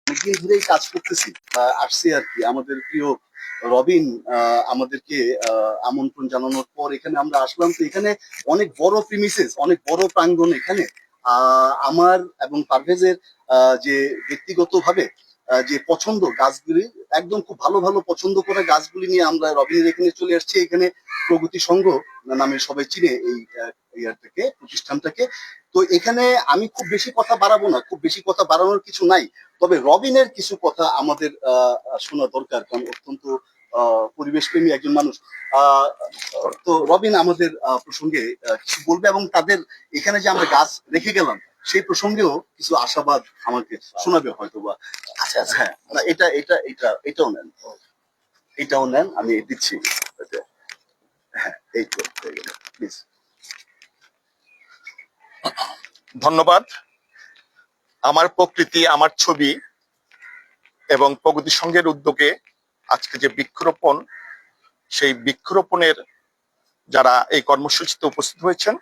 অনেকদিন ধরেই কাজ করতেছি আসছি আর কি। আমাদের প্রিয় রবিন আমাদেরকে আমন্ত্রণ জানানোর পর এখানে আমরা আসলাম। তো এখানে অনেক বড় প্রিমিসেস, অনেক বড় প্রাঙ্গণ এখানে। আমার এবং পারভেজের যে ব্যক্তিগতভাবে যে পছন্দ গাছগুলি, একদম খুব ভালো ভালো পছন্দ করা গাছগুলি নিয়ে আমরা রবিনের এখানে চলে আসছি। এখানে প্রগতি সংঘ নামে সবাই চিনে এই ইয়ারটাকে, প্রতিষ্ঠানটাকে। তো এখানে আমি খুব বেশি কথা বাড়াবো না, খুব বেশি কথা বাড়ানোর কিছু নাই। তবে রবিনের কিছু কথা আমাদের শোনা দরকার, কারণ অত্যন্ত পরিবেশ প্রেমী একজন মানুষ। আহ, তো রবিন আমাদের প্রসঙ্গে কিছু বলবে, এবং তাদের এখানে যে আমরা গাছ রেখে গেলাম সেই প্রসঙ্গেও কিছু আশাবাদ আমাকে শোনাবে হয়তো বা। আচ্ছা আচ্ছা, হ্যাঁ, না, এটাও নেন, এটাও নেন, আমি দিচ্ছি। হ্যাঁ, এই তো প্লিজ। ধন্যবাদ। আমার প্রকৃতি আমার ছবি এবং প্রগতি সংঘের উদ্যোগে আজকে যে বৃক্ষরোপণ, সেই বৃক্ষরোপণের যারা এই কর্মসূচিতে উপস্থিত হয়েছেন,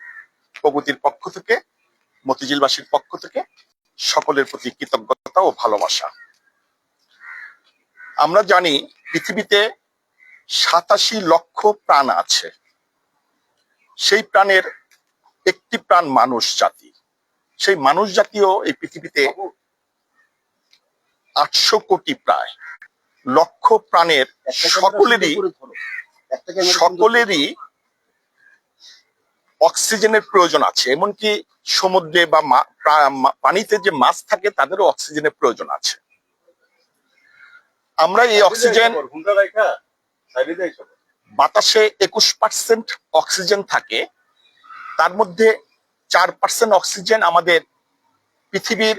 প্রগতির পক্ষ থেকে, মতিঝিলবাসীর পক্ষ থেকে সকলের প্রতি কৃতজ্ঞতা ও ভালোবাসা। আমরা জানি পৃথিবীতে ৮৭ লক্ষ প্রাণ আছে। সেই প্রাণের একটি প্রাণ মানুষ জাতি। সেই মানুষ জাতীয় এই পৃথিবীতে ৮০০ কোটি প্রায় লক্ষ প্রাণের সকলেরই অক্সিজেনের প্রয়োজন আছে। এমনকি সমুদ্রে বা পানিতে যে মাছ থাকে তাদেরও অক্সিজেনের প্রয়োজন আছে। আমরা এই অক্সিজেন, বাতাসে ২১% অক্সিজেন থাকে, তার মধ্যে ৪% অক্সিজেন আমাদের পৃথিবীর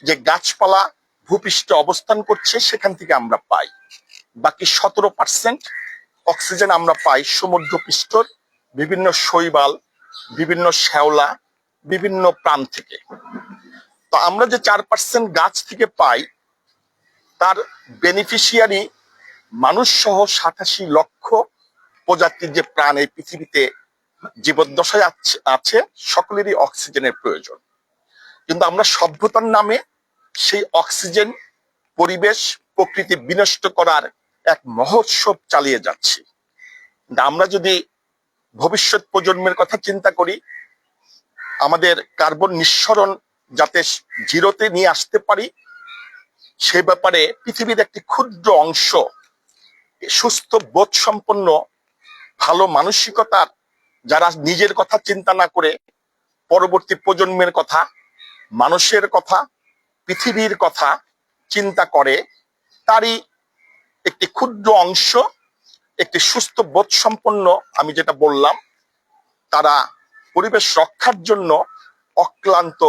যে গাছপালা ভূপৃষ্ঠে অবস্থান করছে সেখান থেকে আমরা পাই। বাকি ১৭% অক্সিজেন আমরা পাই সমুদ্রপৃষ্ঠর বিভিন্ন শৈবাল, বিভিন্ন শ্যাওলা, বিভিন্ন প্রাণ থেকে। তো আমরা যে ৪% গাছ থেকে পাই, তার বেনিফিশিয়ারি মানুষ সহ ৮৭ লক্ষ প্রজাতির যে প্রাণ এই পৃথিবীতে জীবদ্দশায় আছে, সকলেরই অক্সিজেনের প্রয়োজন। কিন্তু আমরা সভ্যতার নামে সেই অক্সিজেন, পরিবেশ, প্রকৃতি বিনষ্ট করার এক মহোৎসব চালিয়ে যাচ্ছি। আমরা যদি ভবিষ্যৎ প্রজন্মের কথা চিন্তা করি, আমাদের কার্বন নিঃসরণ যাতে জিরোতে নিয়ে আসতে পারি, সে ব্যাপারে পৃথিবীর একটি ক্ষুদ্র অংশ সুস্থ বোধ সম্পন্ন ভালো মানসিকতার, যারা নিজের কথা চিন্তা না করে পরবর্তী প্রজন্মের কথা, মানুষের কথা, পৃথিবীর কথা চিন্তা করে, তারই একটি ক্ষুদ্র অংশ, একটি সুস্থ বোধ সম্পন্ন, আমি যেটা বললাম, তারা পরিবেশ রক্ষার জন্য অক্লান্ত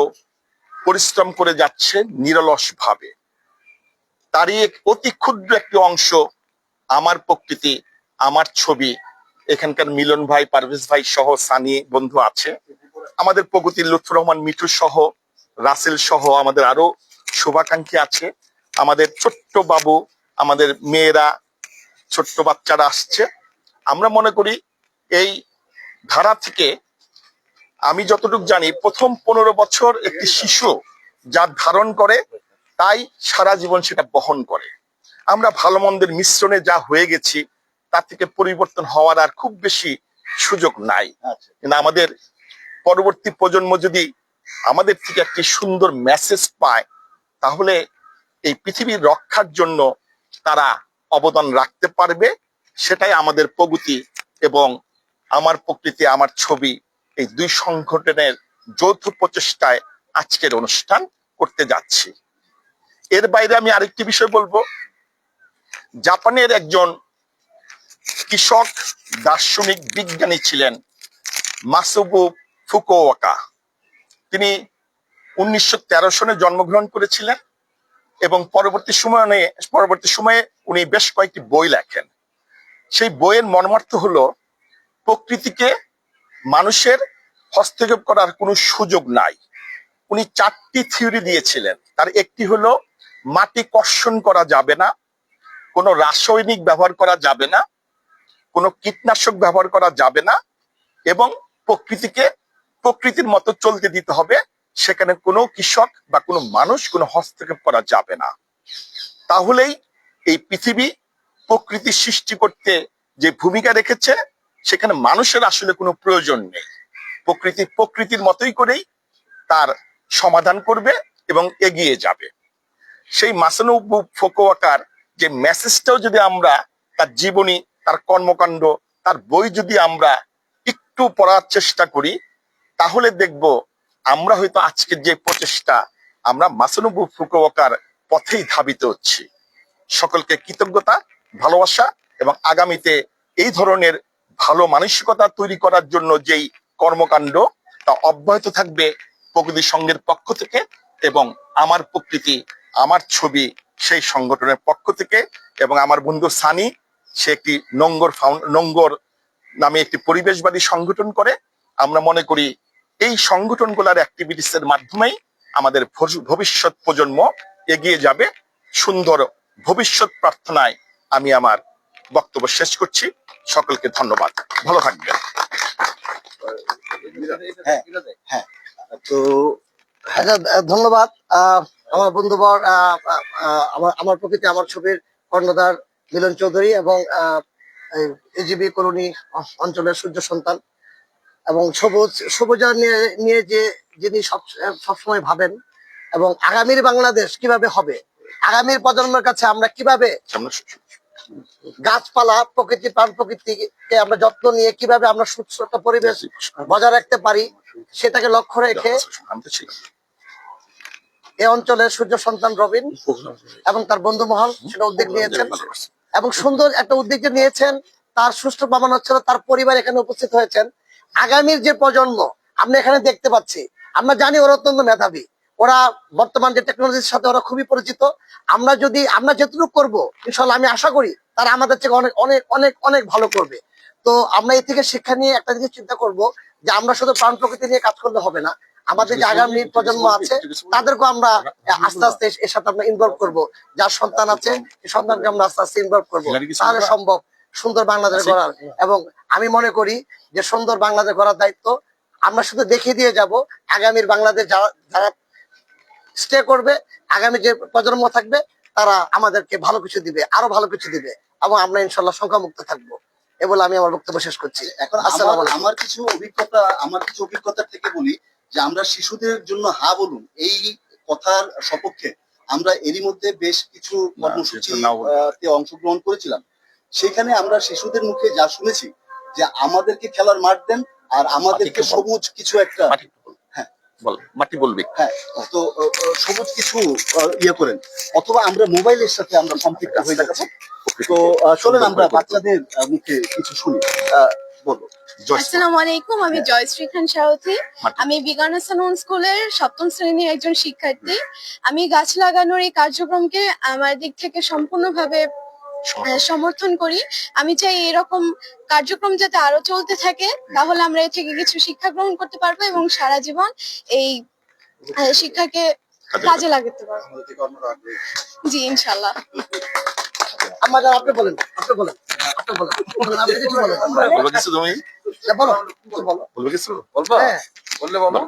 পরিশ্রম করে যাচ্ছে নিরলস ভাবে। তারই অতি ক্ষুদ্র একটি অংশ আমার প্রকৃতি আমার ছবি। এখানকার মিলন ভাই, পারভেজ ভাই সহ সানি বন্ধু আছে, আমাদের প্রগতির লুৎফর রহমান মিঠু সহ, রাসেল সহ আমাদের আরো শুভাকাঙ্ক্ষী আছে, আমাদের ছোট্ট বাবু, আমাদের মেয়েরা, ছোট্ট বাচ্চারা আসছে। আমরা মনে করি এই ধারা থেকে, আমি যতটুকু জানি, প্রথম ১৫ বছর একটি শিশু যা ধারণ করে তাই সারা জীবন সেটা বহন করে। আমরা ভালো মন্দের মিশ্রণে যা হয়ে গেছি, তার থেকে পরিবর্তন হওয়ার আর খুব বেশি সুযোগ নাই। কিন্তু আমাদের পরবর্তী প্রজন্ম যদি আমাদের থেকে একটি সুন্দর মেসেজ পায়, তাহলে এই পৃথিবীর রক্ষার জন্য তারা অবদান রাখতে পারবে। সেটাই আমাদের প্রগতি এবং আমার প্রকৃতি আমার ছবি, এই দুই সংগঠনের যৌথ প্রচেষ্টায় আজকের অনুষ্ঠান করতে যাচ্ছি। এর বাইরে আমি আরেকটি বিষয় বলবো। জাপানের একজন কৃষক, দার্শনিক, বিজ্ঞানী ছিলেন মাসাবু ফুকুওকা। তিনি ১৯১৩ সনে জন্মগ্রহণ করেছিলেন এবং পরবর্তী সময়ে উনি বেশ কয়েকটি বই লেখেন। সেই বইয়ের মর্মার্থ হলো, প্রকৃতিকে মানুষের হস্তক্ষেপ করার কোনো সুযোগ নাই। উনি ৪টি থিওরি দিয়েছিলেন। তার একটি হলো, মাটি কর্ষণ করা যাবে না, কোনো রাসায়নিক ব্যবহার করা যাবে না, কোনো কীটনাশক ব্যবহার করা যাবে না, এবং প্রকৃতিকে প্রকৃতির মতো চলতে দিতে হবে, সেখানে কোনো কৃষক বা কোনো মানুষ কোনো হস্তক্ষেপ করা যাবে না। তাহলেই এই পৃথিবী প্রকৃতি সৃষ্টি করতে যে ভূমিকা রেখেছে সেখানে মানুষের আসলে কোনো প্রয়োজন নেই। প্রকৃতি প্রকৃতির মতোই করেই তার সমাধান করবে এবং এগিয়ে যাবে। সেই মাসানুবু ফুকুওকার যে মেসেজটাও যদি আমরা তার জীবনী, তার কর্মকাণ্ড, তার বই যদি আমরা একটু পড়ার চেষ্টা করি, তাহলে দেখব আমরা হয়তো আজকের যে প্রচেষ্টা, আমরা মাসানুবু ফুকুওকার পথেই ধাবিত হচ্ছি। সকলকে কৃতজ্ঞতা, ভালোবাসা এবং আগামীতে এই ধরনের ভালো মানসিকতা তৈরি করার জন্য যেই কর্মকাণ্ড তা অব্যাহত থাকবে প্রকৃতি সংঘের পক্ষ থেকে এবং আমার প্রকৃতি আমার ছবি সেই সংগঠনের পক্ষ থেকে। এবং আমার বন্ধু সানি, সে একটি নোঙ্গর নামে একটি পরিবেশবাদী সংগঠন করে। আমরা মনে করি এই সংগঠনগুলোর অ্যাক্টিভিটিস এর মাধ্যমেই আমাদের ভবিষ্যৎ প্রজন্ম এগিয়ে যাবে। সুন্দর ভবিষ্যৎ প্রার্থনায় আমি আমার বক্তব্য শেষ করছি। সকলকে ধন্যবাদ, ভালো থাকবেন। হ্যাঁ, হ্যাঁ, তো আচ্ছা, ধন্যবাদ। আমার বন্ধুবর আমার প্রকৃতি আমার ছবির কর্ণধার মিলন চৌধুরী এবং এজিবি কলোনি অঞ্চলের সূর্য সন্তান এবং সবুজ নিয়ে যে যিনি সবসময় ভাবেন এবং আগামীর বাংলাদেশ কিভাবে হবে, আগামীর প্রজন্মের কাছে আমরা কিভাবে গাছপালা প্রাণ প্রকৃতিকে আমরা যত্ন নিয়ে কিভাবে আমরা সুস্থ একটা পরিবেশ বজায় রাখতে পারি সেটাকে লক্ষ্য রেখে এই অঞ্চলের সূর্য সন্তান রবিন এবং তার বন্ধু মহল সেটা উদ্যোগ নিয়েছেন এবং সুন্দর একটা উদ্যোগ যে নিয়েছেন তার সুষ্ঠু প্রমাণ হচ্ছে তার পরিবার এখানে উপস্থিত হয়েছেন। আগামীর যে প্রজন্ম আমরা এখানে দেখতে পাচ্ছি, আমরা জানি ওরা অত্যন্ত মেধাবী, ওরা বর্তমান যে টেকনোলজির সাথে ওরা খুবই পরিচিত। আমরা যেটুকু করবো ইনশাল্লাহ আমি আশা করি তারা আমাদের থেকে অনেক অনেক অনেক অনেক ভালো করবে। তো আমরা এর থেকে শিক্ষা নিয়ে একটা জিনিস চিন্তা করব যে আমরা শুধু প্রাণ প্রকৃতি নিয়ে কাজ করলে হবে না, আমাদের যে আগামী প্রজন্ম আছে তাদেরকেও আমরা আস্তে আস্তে এর সাথে আমরা ইনভলভ করবো। যার সন্তান আছে সেই সন্তানকে আমরা আস্তে আস্তে ইনভলভ করবো, তাহলে সম্ভব সুন্দর বাংলাদেশ গড়ার। এবং আমি মনে করি যে সুন্দর বাংলাদেশ গড়ার দায়িত্ব আমরা শুধু দেখিয়ে দিয়ে যাব, আগামীর বাংলাদেশ যারা স্টে করবে, আগামী যে প্রজন্ম থাকবে তারা আমাদেরকে ভালো কিছু দিবে, আরো ভালো কিছু দিবে এবং আমরা ইনশাল্লাহ সংখ্যামুক্ত থাকবো। এ বলে আমি আমার বক্তব্য শেষ করছি। এখন আমার কিছু অভিজ্ঞতা থেকে বলি যে আমরা শিশুদের জন্য হা বলুন এই কথার সপক্ষে আমরা এরই মধ্যে বেশ কিছু কর্মসূচিতে অংশগ্রহণ করেছিলাম। সেখানে আমরা শিশুদের মুখে যা শুনেছি যে আমাদেরকে খেলার মাঠ দেন আর আমাদেরকে সবুজ কিছু একটা মাটি বলবি, হ্যাঁ, তো সবুজ কিছু ইয়ে করেন, অথবা আমরা মোবাইলের সাথে আমরা সম্পৃক্ত হয়ে যাচ্ছি। তো চলেন আমরা বাচ্চাদের মুখে কিছু শুনি। বলো। আসসালামু আলাইকুম, আমি জয়শ্রী খান সারথী। আমি বিজ্ঞান সানুন স্কুলের ৭ম শ্রেণীর একজন শিক্ষার্থী। আমি গাছ লাগানোর এই কার্যক্রমকে আমার দিক থেকে সম্পূর্ণভাবে সমর্থন করি। আমি চাই এরকম কার্যক্রম যাতে আরো চলতে থাকে, তাহলে আমরা এর থেকে কিছু শিক্ষা গ্রহণ করতে পারবো এবং সারা জীবন এই শিক্ষাকে কাজে লাগাতে পারবো। জি ইনশাল্লাহ। আপনি বলেন, আপনি বলেন, আপনি বলেন, আপনি কিছু বলেন। বলবে কিছু তুমি? বলো, বলো, বলবে কিছু? বলবো? হ্যাঁ, বললে বলো।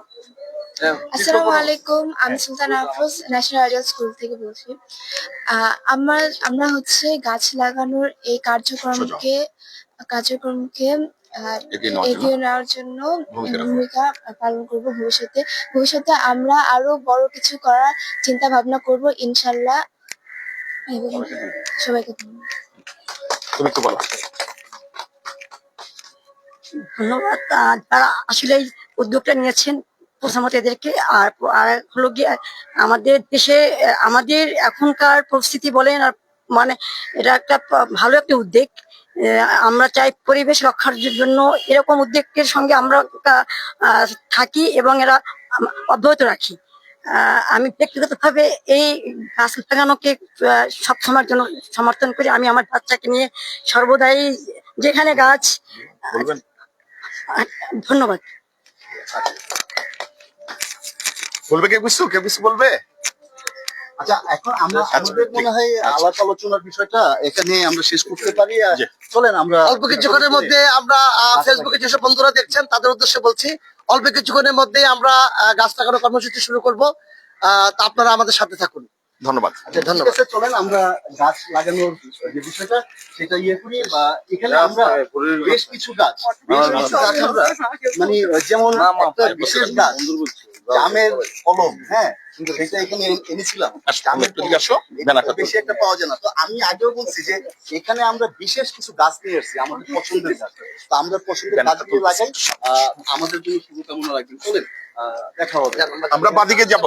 আসসালামু আলাইকুম, আমি Sultana Afroz national ideal school থেকে বলছি। আমরা হচ্ছে গাছ লাগানোর এই কার্যক্রমকে এগিয়ে নেওয়ার জন্য ভূমিকা পালন করব। ভবিষ্যতে আমরা আরো বড় কিছু করার চিন্তা ভাবনা করব ইনশাল্লাহ। সবাইকে তুমি তো বলো। ধন্যবাদ যারা আসলে উদ্যোগটা নিয়েছেন, প্রথমত এদেরকে। আর হলো গিয়ে আমাদের দেশে আমাদের এখনকার পরিস্থিতি বলেন, আর মানে এটা একটা ভালো একটা উদ্যোগ। আমরা চাই পরিবেশ রক্ষার জন্য এরকম উদ্যোগের সঙ্গে আমরা থাকি এবং এরা অব্যাহত রাখি। আমি ব্যক্তিগতভাবে এই গাছ লাগানোকে সবসময়ের জন্য সমর্থন করি। আমি আমার বাচ্চাকে নিয়ে সর্বদাই যেখানে গাছ। ধন্যবাদ। বলবে কেউ কিছু বলবে? আচ্ছা, এখন আমাদের মনে হয় আলাপ আলোচনার বিষয়টা এখানে আমরা শেষ করতে পারি। চলেন আমরা অল্প কিছুক্ষণের মধ্যে আমরা ফেসবুকে যেসব বন্ধুরা দেখছেন তাদের উদ্দেশ্যে বলছি, অল্প কিছুক্ষণের মধ্যে আমরা গাছ লাগানোর কর্মসূচি শুরু করব। তা আপনারা আমাদের সাথে থাকুন। ধন্যবাদ। আচ্ছা, ঠিক ধন্যবাদ। আছে, চলেন আমরা গাছ লাগানোর যে বিষয়টা সেটা ইয়ে করি। বা এখানে আমরা বেশ কিছু গাছ আমরা মানে যেমন একটা বিশেষ গাছ জামের কলম, হ্যাঁ সেটা এখানে এনেছিলাম। তুমি একটু দিকে আসো, ব্যানারটা বেশি একটা পাওয়া যায় না। তো আমি আগেও বলছি যে এখানে আমরা বিশেষ কিছু গাছ নিয়ে এসেছি, আমাদের পছন্দের গাছ। তো আমরা পছন্দের গাছগুলো লাগাই। আমাদের জন্য শুভকামনা রাখবেন। চলেন দেখা হবে। আমরা বাদিকে যাব।